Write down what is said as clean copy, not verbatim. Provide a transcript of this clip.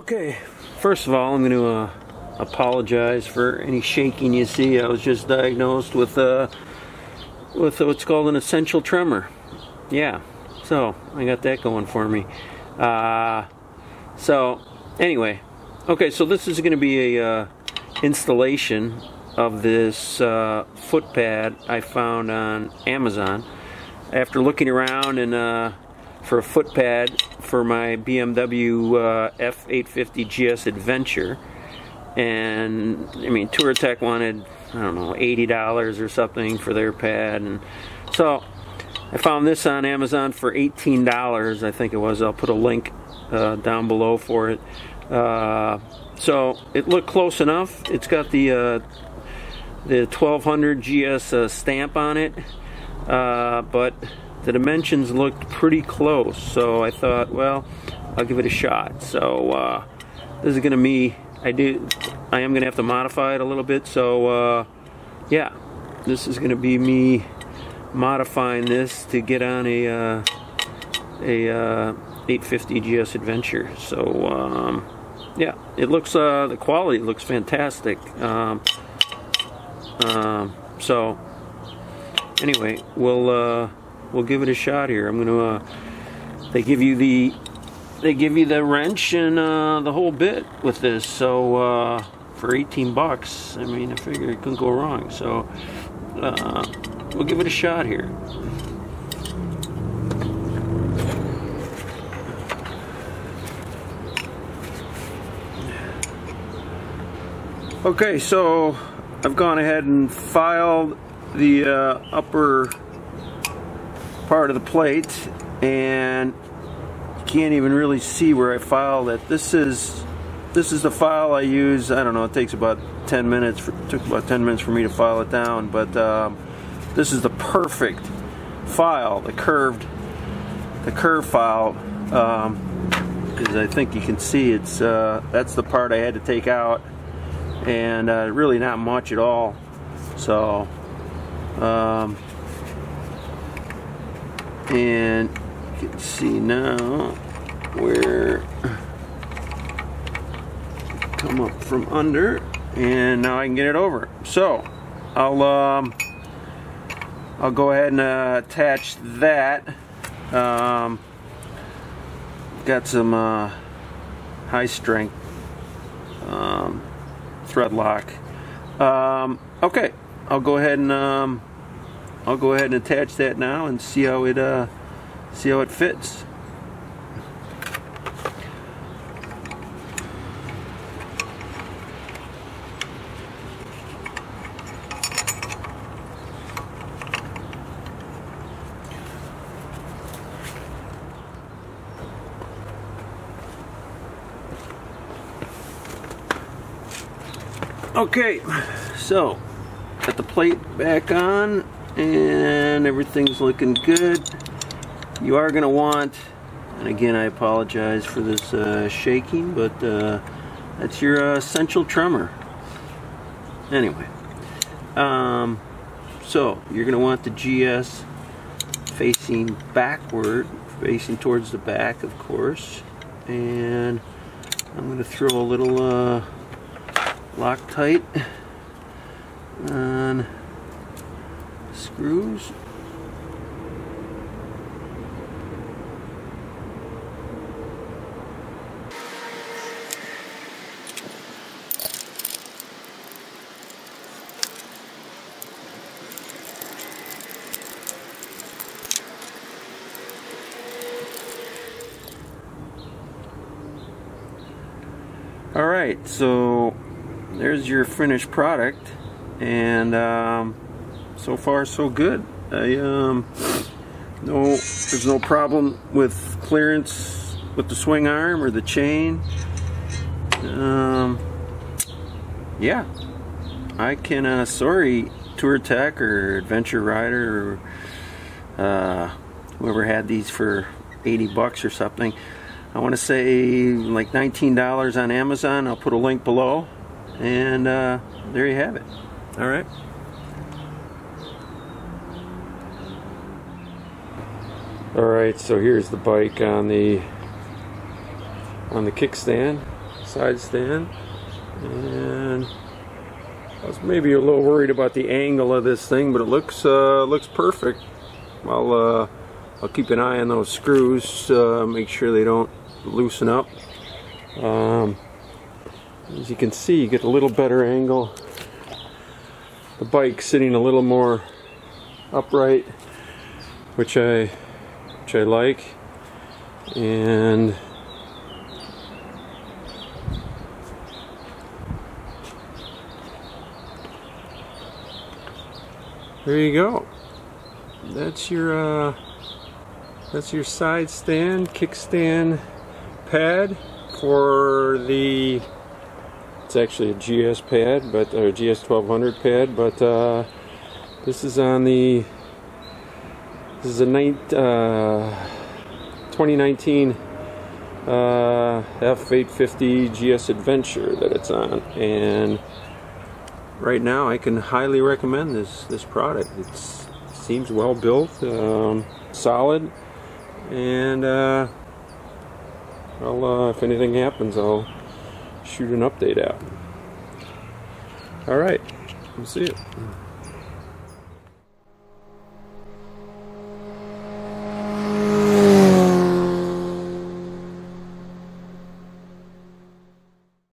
Okay, first of all, I'm going to apologize for any shaking you see. I was just diagnosed with what's called an essential tremor. Yeah, so I got that going for me. So anyway, okay, so this is going to be a installation of this foot pad I found on Amazon after looking around and for a foot pad for my BMW F850GS Adventure. And I mean, Touratech wanted, I don't know, $80 or something for their pad, and so I found this on Amazon for $18, I think it was. I'll put a link down below for it. So it looked close enough. It's got the 1200 GS stamp on it, but the dimensions looked pretty close, so I thought, well, I'll give it a shot. So this is gonna be, I am gonna have to modify it a little bit, so yeah, this is gonna be me modifying this to get on a 850 GS Adventure. So yeah, it looks, the quality looks fantastic. So anyway, we'll give it a shot here. I'm gonna they give you the wrench and the whole bit with this, so for 18 bucks, I mean, I figure it couldn't go wrong. So we'll give it a shot here. Okay, so I've gone ahead and filed the upper part of the plate, and you can't even really see where I filed it. This is the file I use. I don't know, it takes about 10 minutes. It took about 10 minutes for me to file it down, but this is the perfect file, the curved file, because I think you can see it's that's the part I had to take out, and really not much at all. So and you can see now where come up from under, and now I can get it over. So I'll go ahead and attach that. Got some high strength thread lock. Okay, I'll go ahead and attach that now and see how it fits. Okay, so got the plate back on and everything's looking good. You are going to want, and again I apologize for this shaking, but that's your essential tremor. Anyway, so you're going to want the GS facing backward, facing towards the back, of course, and I'm going to throw a little Loctite on screws. All right, so there's your finished product, and so far so good. There's no problem with clearance with the swing arm or the chain. Yeah, I can sorry Touratech or Adventure Rider or whoever had these for 80 bucks or something. I want to say like $19 on Amazon. I'll put a link below, and there you have it. All right. All right, so here's the bike on the kickstand. side stand, and I was maybe a little worried about the angle of this thing, but it looks perfect. I'll keep an eye on those screws, make sure they don't loosen up. As you can see, you get a little better angle. The bike sitting a little more upright, which I like, and there you go. That's your side stand, kickstand pad for the. It's actually a GS pad, but or GS 1200 pad, but this is on the. This is a 2019 F850GS Adventure that it's on, and right now I can highly recommend this product. It seems well built, solid, and if anything happens, I'll shoot an update out. All right, we'll see you.